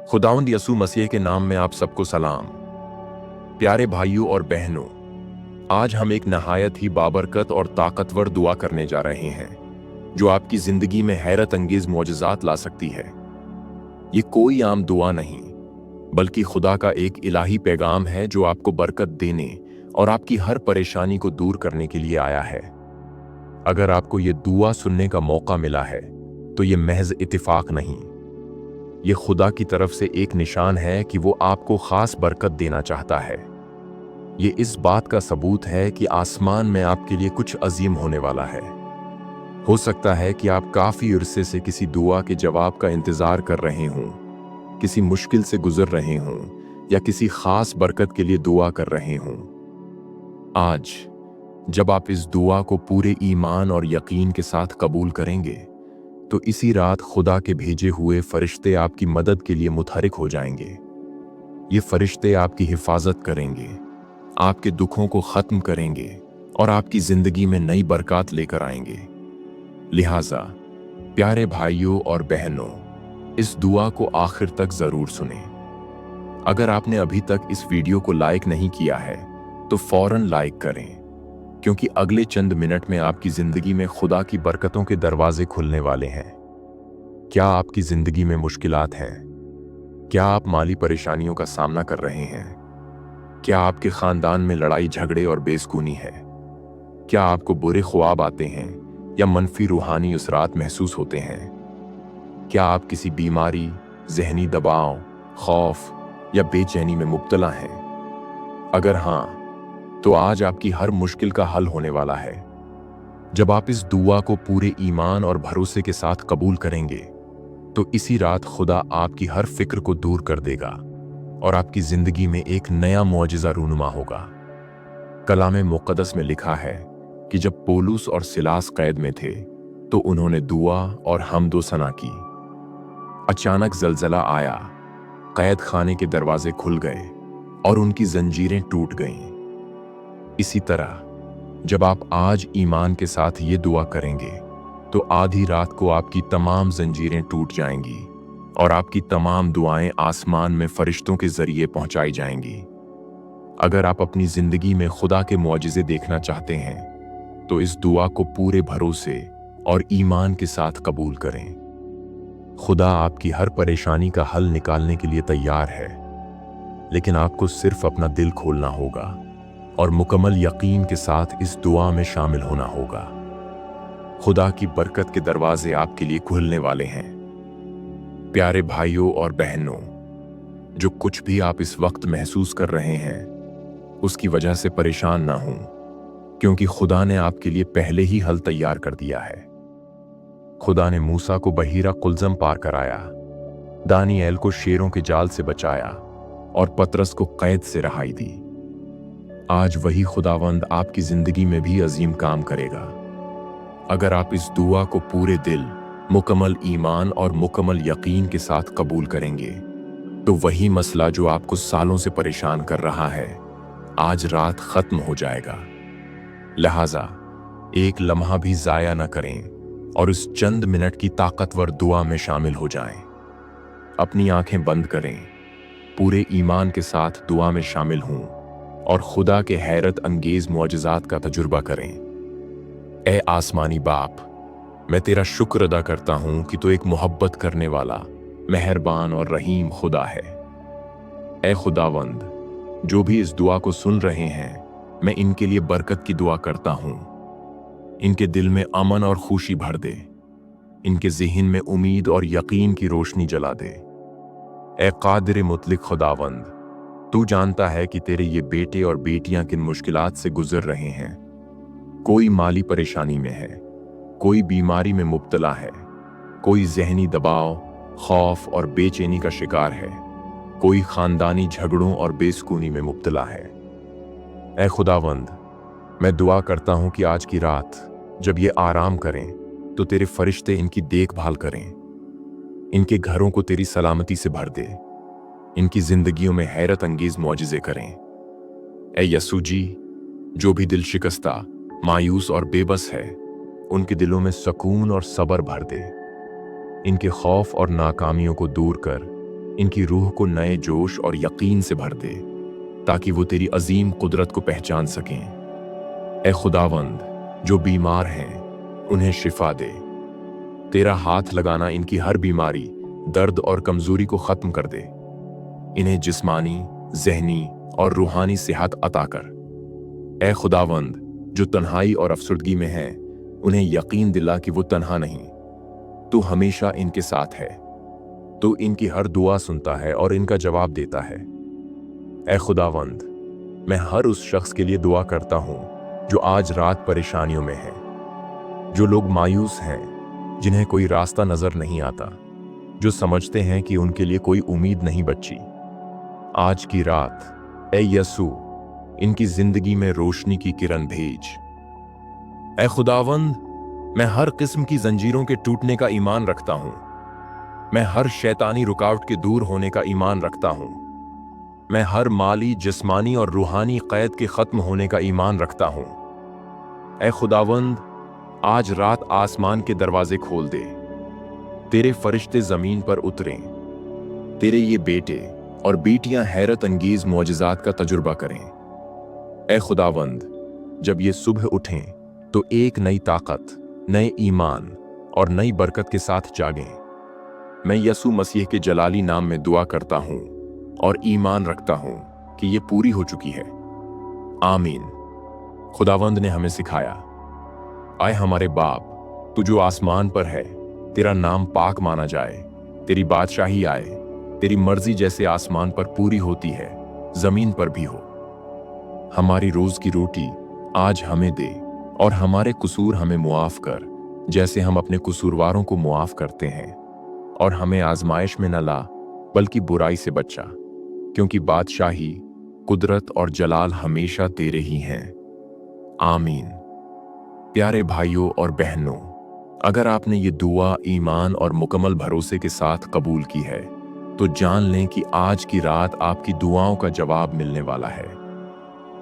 खुदावंद यसू मसीह के नाम में आप सबको सलाम। प्यारे भाइयों और बहनों, आज हम एक नहायत ही बाबरकत और ताकतवर दुआ करने जा रहे हैं जो आपकी जिंदगी में हैरत अंगेज मोजज़ात ला सकती है। ये कोई आम दुआ नहीं, बल्कि खुदा का एक इलाही पैगाम है जो आपको बरकत देने और आपकी हर परेशानी को दूर करने के लिए आया है। अगर आपको ये दुआ सुनने का मौका मिला है तो ये महज इत्तेफाक नहीं, ये खुदा की तरफ से एक निशान है कि वो आपको खास बरकत देना चाहता है। ये इस बात का सबूत है कि आसमान में आपके लिए कुछ अजीम होने वाला है। हो सकता है कि आप काफी अरसे से किसी दुआ के जवाब का इंतजार कर रहे हों, किसी मुश्किल से गुजर रहे हों या किसी खास बरकत के लिए दुआ कर रहे हों। आज जब आप इस दुआ को पूरे ईमान और यकीन के साथ कबूल करेंगे तो इसी रात खुदा के भेजे हुए फरिश्ते आपकी मदद के लिए मुतहरिक हो जाएंगे। ये फरिश्ते आपकी हिफाजत करेंगे, आपके दुखों को खत्म करेंगे और आपकी जिंदगी में नई बरकत लेकर आएंगे। लिहाजा प्यारे भाइयों और बहनों, इस दुआ को आखिर तक जरूर सुनें। अगर आपने अभी तक इस वीडियो को लाइक नहीं किया है तो फौरन लाइक करें, क्योंकि अगले चंद मिनट में आपकी जिंदगी में खुदा की बरकतों के दरवाजे खुलने वाले हैं। क्या आपकी जिंदगी में मुश्किलात हैं? क्या आप माली परेशानियों का सामना कर रहे हैं? क्या आपके खानदान में लड़ाई झगड़े और बेसुकूनी है? क्या आपको बुरे ख्वाब आते हैं या मनफी रूहानी असरात महसूस होते हैं? क्या आप किसी बीमारी, जहनी दबाव, खौफ या बेचैनी में मुब्तला हैं? अगर हाँ, तो आज आपकी हर मुश्किल का हल होने वाला है। जब आप इस दुआ को पूरे ईमान और भरोसे के साथ कबूल करेंगे तो इसी रात खुदा आपकी हर फिक्र को दूर कर देगा और आपकी जिंदगी में एक नया मौजिज़ा रूनुमा होगा। कलाम मुक़द्दस में लिखा है कि जब पौलुस और सिलास कैद में थे तो उन्होंने दुआ और हम्द व सना की। अचानक ज़लज़ला आया, कैद खाने के दरवाजे खुल गए और उनकी जंजीरें टूट गईं। इसी तरह जब आप आज ईमान के साथ ये दुआ करेंगे तो आधी रात को आपकी तमाम जंजीरें टूट जाएंगी और आपकी तमाम दुआएं आसमान में फरिश्तों के जरिए पहुंचाई जाएंगी। अगर आप अपनी जिंदगी में खुदा के मुआजिज़े देखना चाहते हैं तो इस दुआ को पूरे भरोसे और ईमान के साथ कबूल करें। खुदा आपकी हर परेशानी का हल निकालने के लिए तैयार है, लेकिन आपको सिर्फ अपना दिल खोलना होगा और मुकम्मल यकीन के साथ इस दुआ में शामिल होना होगा। खुदा की बरकत के दरवाजे आपके लिए खुलने वाले हैं। प्यारे भाइयों और बहनों, जो कुछ भी आप इस वक्त महसूस कर रहे हैं उसकी वजह से परेशान ना हों, क्योंकि खुदा ने आपके लिए पहले ही हल तैयार कर दिया है। खुदा ने मूसा को बहीरा कुलज़म पार कराया, दानिएल को शेरों के जाल से बचाया और पतरस को कैद से रहाई दी। आज वही खुदावंद आपकी जिंदगी में भी अजीम काम करेगा। अगर आप इस दुआ को पूरे दिल, मुकम्मल ईमान और मुकम्मल यकीन के साथ कबूल करेंगे तो वही मसला जो आपको सालों से परेशान कर रहा है आज रात खत्म हो जाएगा। लिहाजा एक लम्हा भी जाया न करें और इस चंद मिनट की ताकतवर दुआ में शामिल हो जाएं। अपनी आंखें बंद करें, पूरे ईमान के साथ दुआ में शामिल हों और खुदा के हैरत अंगेज मुआजिज़ात का तजुर्बा करें। ए आसमानी बाप, मैं तेरा शुक्र अदा करता हूं कि तू एक मोहब्बत करने वाला, मेहरबान और रहीम खुदा है। ए खुदावंद, जो भी इस दुआ को सुन रहे हैं, मैं इनके लिए बरकत की दुआ करता हूं। इनके दिल में अमन और खुशी भर दे, इनके ज़हन में उम्मीद और यकीन की रोशनी जला दे। ए कादिर मुतलिक खुदावंद, तू जानता है कि तेरे ये बेटे और बेटियां किन मुश्किलात से गुजर रहे हैं। कोई माली परेशानी में है, कोई बीमारी में मुब्तला है, कोई जहनी दबाव, खौफ और बेचैनी का शिकार है, कोई खानदानी झगड़ों और बेसुकूनी में मुब्तला है। ऐ खुदावंद, मैं दुआ करता हूं कि आज की रात जब ये आराम करें तो तेरे फरिश्ते इनकी देखभाल करें, इनके घरों को तेरी सलामती से भर दे, इनकी जिंदगियों में हैरत अंगेज मौजिज़े करें। ऐ यसू जी, जो भी दिल शिकस्ता, मायूस और बेबस है, उनके दिलों में सुकून और सब्र भर दे। इनके खौफ और नाकामियों को दूर कर इनकी रूह को नए जोश और यकीन से भर दे ताकि वो तेरी अजीम कुदरत को पहचान सकें। ए खुदावंद, जो बीमार हैं उन्हें शिफा दे। तेरा हाथ लगाना इनकी हर बीमारी, दर्द और कमजोरी को खत्म कर दे। इन्हें जिस्मानी, ज़हनी और रूहानी सेहत अता कर। ए खुदावंद, जो तन्हाई और अफसुर्दगी में हैं उन्हें यकीन दिला कि वो तन्हा नहीं, तू हमेशा इनके साथ है। तू इनकी हर दुआ सुनता है और इनका जवाब देता है। ए खुदावंद, मैं हर उस शख्स के लिए दुआ करता हूं जो आज रात परेशानियों में है, जो लोग मायूस हैं, जिन्हें कोई रास्ता नजर नहीं आता, जो समझते हैं कि उनके लिए कोई उम्मीद नहीं बची। आज की रात ए यसू इनकी जिंदगी में रोशनी की किरण भेज। ए खुदावंद, मैं हर किस्म की जंजीरों के टूटने का ईमान रखता हूं। मैं हर शैतानी रुकावट के दूर होने का ईमान रखता हूं। मैं हर माली, जिस्मानी और रूहानी कैद के खत्म होने का ईमान रखता हूं। ए खुदावंद, आज रात आसमान के दरवाजे खोल दे। तेरे फरिश्ते जमीन पर उतरें। तेरे ये बेटे और बेटियां हैरत अंगेज मौजज़ात का तजुर्बा करें। ए खुदावंद, जब ये सुबह उठें तो एक नई ताकत, नए ईमान और नई बरकत के साथ जागें। मैं यसू मसीह के जलाली नाम में दुआ करता हूं और ईमान रखता हूं कि ये पूरी हो चुकी है। आमीन। खुदावंद ने हमें सिखाया, आए हमारे बाप, तू जो आसमान पर है, तेरा नाम पाक माना जाए, तेरी बादशाही आए, तेरी मर्जी जैसे आसमान पर पूरी होती है जमीन पर भी हो। हमारी रोज की रोटी आज हमें दे और हमारे कसूर हमें मुआफ कर जैसे हम अपने कसूरवारों को मुआफ करते हैं, और हमें आजमाइश में न ला बल्कि बुराई से बचा, क्योंकि बादशाही, कुदरत और जलाल हमेशा तेरे ही हैं। आमीन। प्यारे भाइयों और बहनों, अगर आपने ये दुआ ईमान और मुकम्मल भरोसे के साथ कबूल की है तो जान लें कि आज की रात आपकी दुआओं का जवाब मिलने वाला है।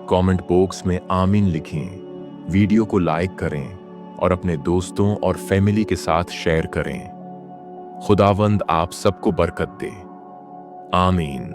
कमेंट बॉक्स में आमीन लिखें, वीडियो को लाइक करें और अपने दोस्तों और फैमिली के साथ शेयर करें। खुदावंद आप सबको बरकत दे। आमीन।